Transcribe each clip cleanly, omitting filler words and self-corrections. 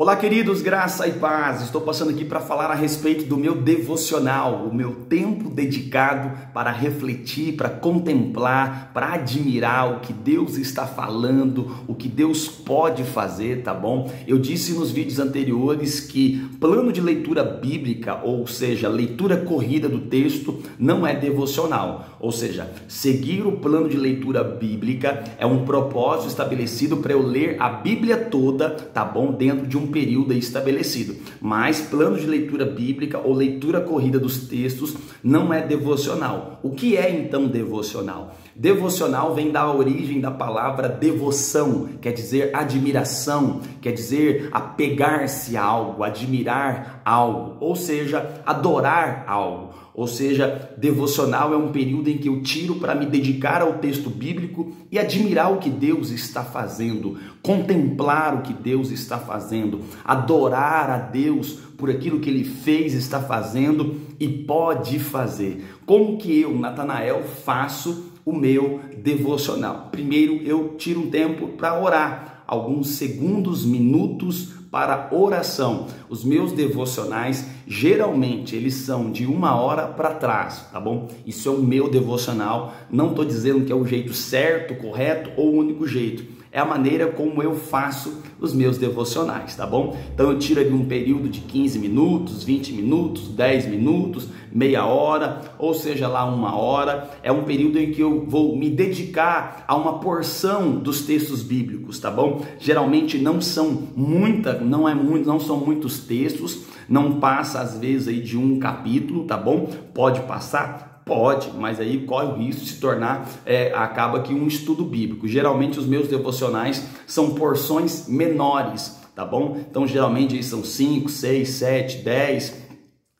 Olá, queridos, graça e paz. Estou passando aqui para falar a respeito do meu devocional, o meu tempo dedicado para refletir, para contemplar, para admirar o que Deus está falando, o que Deus pode fazer, tá bom? Eu disse nos vídeos anteriores que plano de leitura bíblica, ou seja, leitura corrida do texto, não é devocional. Ou seja, seguir o plano de leitura bíblica é um propósito estabelecido para eu ler a Bíblia toda, tá bom? Dentro de um período estabelecido. Mas plano de leitura bíblica ou leitura corrida dos textos não é devocional. O que é então devocional? Devocional vem da origem da palavra devoção, quer dizer admiração, quer dizer apegar-se a algo, admirar algo, ou seja, adorar algo. Ou seja, devocional é um período em que eu tiro para me dedicar ao texto bíblico e admirar o que Deus está fazendo, contemplar o que Deus está fazendo, adorar a Deus por aquilo que Ele fez, está fazendo e pode fazer. Como que eu, Natanael, faço o meu devocional? Primeiro, eu tiro um tempo para orar, alguns segundos, minutos para oração. Os meus devocionais, geralmente, eles são de 1 hora para trás, tá bom? Isso é o meu devocional, não estou dizendo que é o jeito certo, correto ou o único jeito. É a maneira como eu faço os meus devocionais, tá bom? Então eu tiro ali um período de 15 minutos, 20 minutos, 10 minutos, meia hora, ou seja lá 1 hora. É um período em que eu vou me dedicar a uma porção dos textos bíblicos, tá bom? Geralmente não são muitos textos, não passa às vezes aí de um capítulo, tá bom? Pode passar? Pode, mas aí corre o risco de se tornar, acaba que um estudo bíblico. Geralmente os meus devocionais são porções menores, tá bom? Então geralmente aí são 5, 6, 7, 10...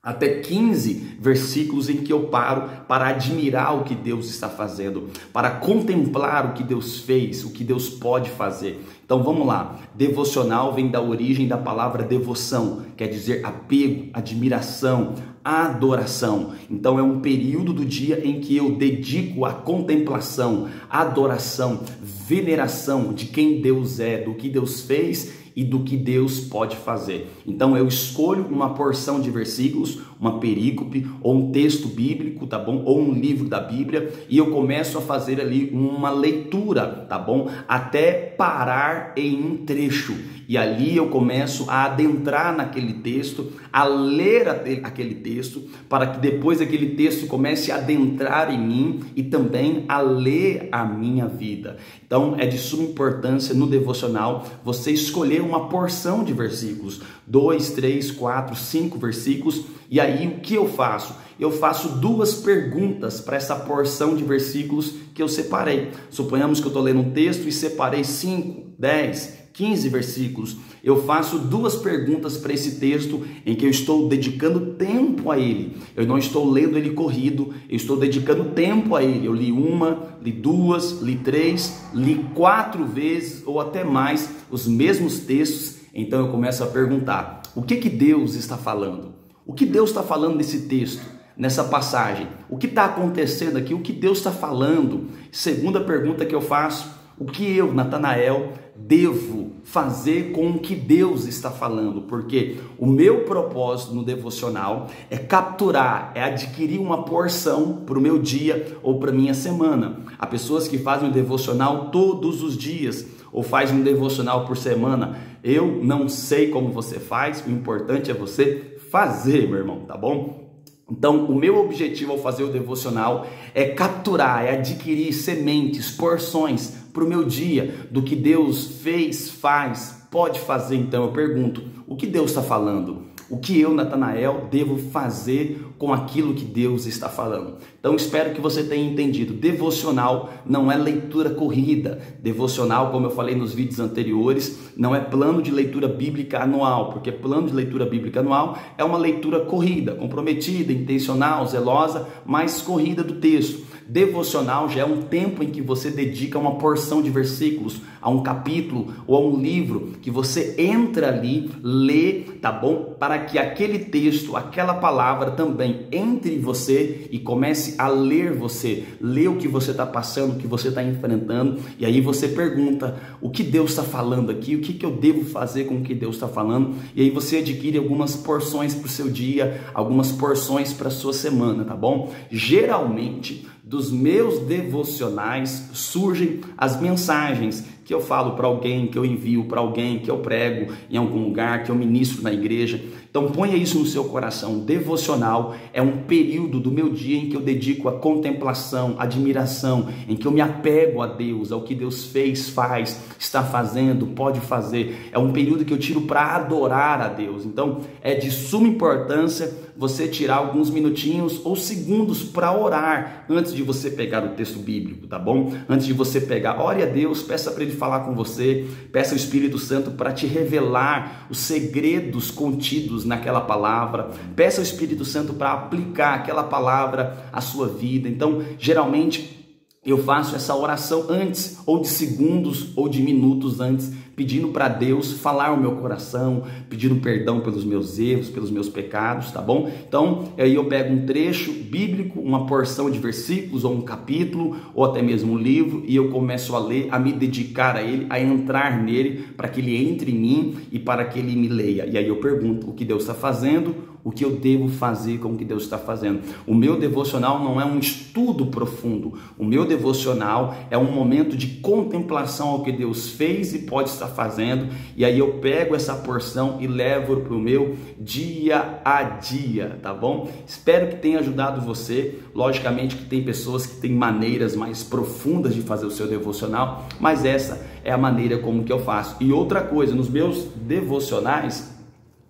até 15 versículos em que eu paro para admirar o que Deus está fazendo, para contemplar o que Deus fez, o que Deus pode fazer. Então vamos lá, devocional vem da origem da palavra devoção, quer dizer apego, admiração, adoração. Então é um período do dia em que eu dedico a contemplação, adoração, veneração de quem Deus é, do que Deus fez e do que Deus pode fazer. Então eu escolho uma porção de versículos, uma perícope ou um texto bíblico, tá bom? Ou um livro da Bíblia, e eu começo a fazer ali uma leitura, tá bom? Até parar em um trecho. E ali eu começo a adentrar naquele texto, a ler aquele texto, para que depois aquele texto comece a adentrar em mim e também a ler a minha vida. Então é de suma importância no devocional você escolher uma porção de versículos, 2, 3, 4, 5 versículos, e aí o que eu faço? Eu faço 2 perguntas para essa porção de versículos que eu separei. Suponhamos que eu estou lendo um texto e separei 5, 10, 15 versículos. Eu faço 2 perguntas para esse texto em que eu estou dedicando tempo a ele. Eu não estou lendo ele corrido, eu estou dedicando tempo a ele. Eu li 1, li 2, li 3, li 4 vezes ou até mais os mesmos textos. Então eu começo a perguntar: o que Deus está falando? O que Deus está falando nesse texto, nessa passagem? O que está acontecendo aqui? O que Deus está falando? Segunda pergunta que eu faço: o que eu, Natanael, devo fazer com o que Deus está falando? Porque o meu propósito no devocional é capturar, é adquirir uma porção para o meu dia ou para a minha semana. Há pessoas que fazem um devocional todos os dias ou fazem um devocional por semana. Eu não sei como você faz, o importante é você fazer, meu irmão, tá bom? Então, o meu objetivo ao fazer o devocional é capturar, é adquirir sementes, porções para o meu dia, do que Deus fez, faz, pode fazer. Então eu pergunto: o que Deus está falando? O que eu, Natanael, devo fazer com aquilo que Deus está falando? Então espero que você tenha entendido. Devocional não é leitura corrida. Devocional, como eu falei nos vídeos anteriores, não é plano de leitura bíblica anual, porque plano de leitura bíblica anual é uma leitura corrida, comprometida, intencional, zelosa, mas corrida do texto. Devocional já é um tempo em que você dedica uma porção de versículos, a um capítulo ou a um livro, que você entra ali, lê, tá bom? Para que aquele texto, aquela palavra também entre em você e comece a ler você, ler o que você está passando, o que você está enfrentando, e aí você pergunta, o que Deus está falando aqui? O que eu devo fazer com o que Deus está falando? E aí você adquire algumas porções para o seu dia, algumas porções para a sua semana, tá bom? Geralmente, dos meus devocionais surgem as mensagens que eu falo para alguém, que eu envio para alguém, que eu prego em algum lugar, que eu ministro na igreja. Então ponha isso no seu coração. Devocional é um período do meu dia em que eu dedico a contemplação, admiração, em que eu me apego a Deus, ao que Deus fez, faz, está fazendo, pode fazer. É um período que eu tiro para adorar a Deus. Então é de suma importância você tirar alguns minutinhos ou segundos para orar antes de você pegar o texto bíblico, tá bom? Antes de você pegar, ore a Deus, peça para Ele falar com você, peça ao Espírito Santo para te revelar os segredos contidos naquela palavra, peça ao Espírito Santo para aplicar aquela palavra à sua vida. Então, geralmente, eu faço essa oração antes, ou de segundos, ou de minutos antes, pedindo para Deus falar o meu coração, pedindo perdão pelos meus erros, pelos meus pecados, tá bom? Então, aí eu pego um trecho bíblico, uma porção de versículos, ou um capítulo, ou até mesmo um livro, e eu começo a ler, a me dedicar a ele, a entrar nele, para que ele entre em mim e para que ele me leia. E aí eu pergunto o que Deus está fazendo, o que eu devo fazer com o que Deus está fazendo. O meu devocional não é um estudo profundo. O meu devocional é um momento de contemplação ao que Deus fez e pode estar fazendo. E aí eu pego essa porção e levo para o meu dia a dia, tá bom? Espero que tenha ajudado você. Logicamente que tem pessoas que têm maneiras mais profundas de fazer o seu devocional, mas essa é a maneira como que eu faço. E outra coisa, nos meus devocionais,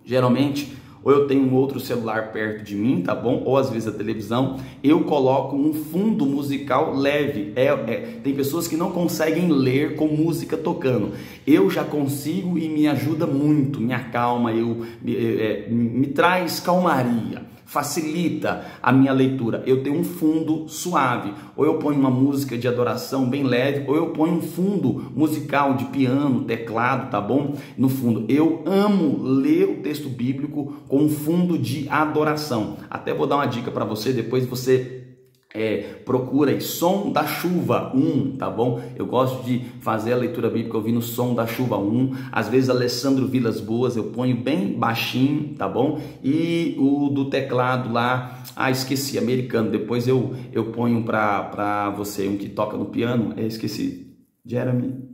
geralmente, ou eu tenho um outro celular perto de mim, tá bom? Ou às vezes a televisão, eu coloco um fundo musical leve. Tem pessoas que não conseguem ler com música tocando. Eu já consigo e me ajuda muito, me acalma, me traz calmaria. Facilita a minha leitura. Eu tenho um fundo suave, ou eu ponho uma música de adoração bem leve, ou eu ponho um fundo musical de piano, teclado, tá bom? No fundo, eu amo ler o texto bíblico com um fundo de adoração. Até vou dar uma dica para você, depois você procura aí, Som da Chuva 1, tá bom? Eu gosto de fazer a leitura bíblica ouvindo Som da Chuva 1, às vezes Alessandro Vilas Boas, eu ponho bem baixinho, tá bom? E o do teclado lá, esqueci, americano, depois eu ponho pra você um que toca no piano,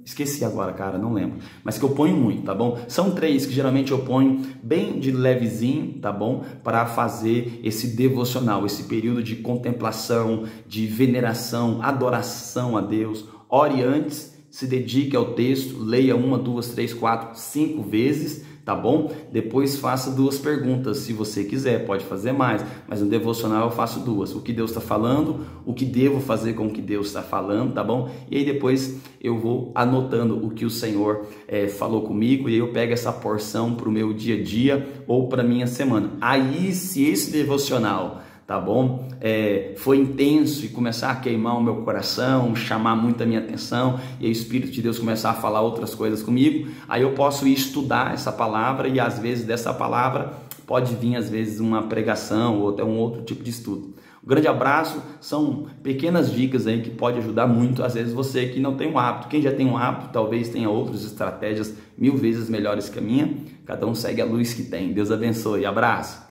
esqueci agora, cara, não lembro, mas que eu ponho muito, tá bom? São 3 que geralmente eu ponho bem de levezinho, tá bom? Para fazer esse devocional, esse período de contemplação, de veneração, adoração a Deus. Ore antes, se dedique ao texto, leia 1, 2, 3, 4, 5 vezes, tá bom? Depois faça 2 perguntas, se você quiser, pode fazer mais, mas no devocional eu faço 2, o que Deus está falando, o que devo fazer com o que Deus está falando, tá bom? E aí depois eu vou anotando o que o Senhor falou comigo, e aí eu pego essa porção para o meu dia a dia ou para minha semana. Aí, se esse devocional, tá bom, foi intenso e começar a queimar o meu coração, chamar muito a minha atenção, e aí o Espírito de Deus começar a falar outras coisas comigo, aí eu posso ir estudar essa palavra, e às vezes dessa palavra pode vir às vezes uma pregação ou até um outro tipo de estudo. Um grande abraço, são pequenas dicas aí que pode ajudar muito, às vezes você que não tem um hábito. Quem já tem um hábito talvez tenha outras estratégias 1000 vezes melhores que a minha. Cada um segue a luz que tem. Deus abençoe, abraço.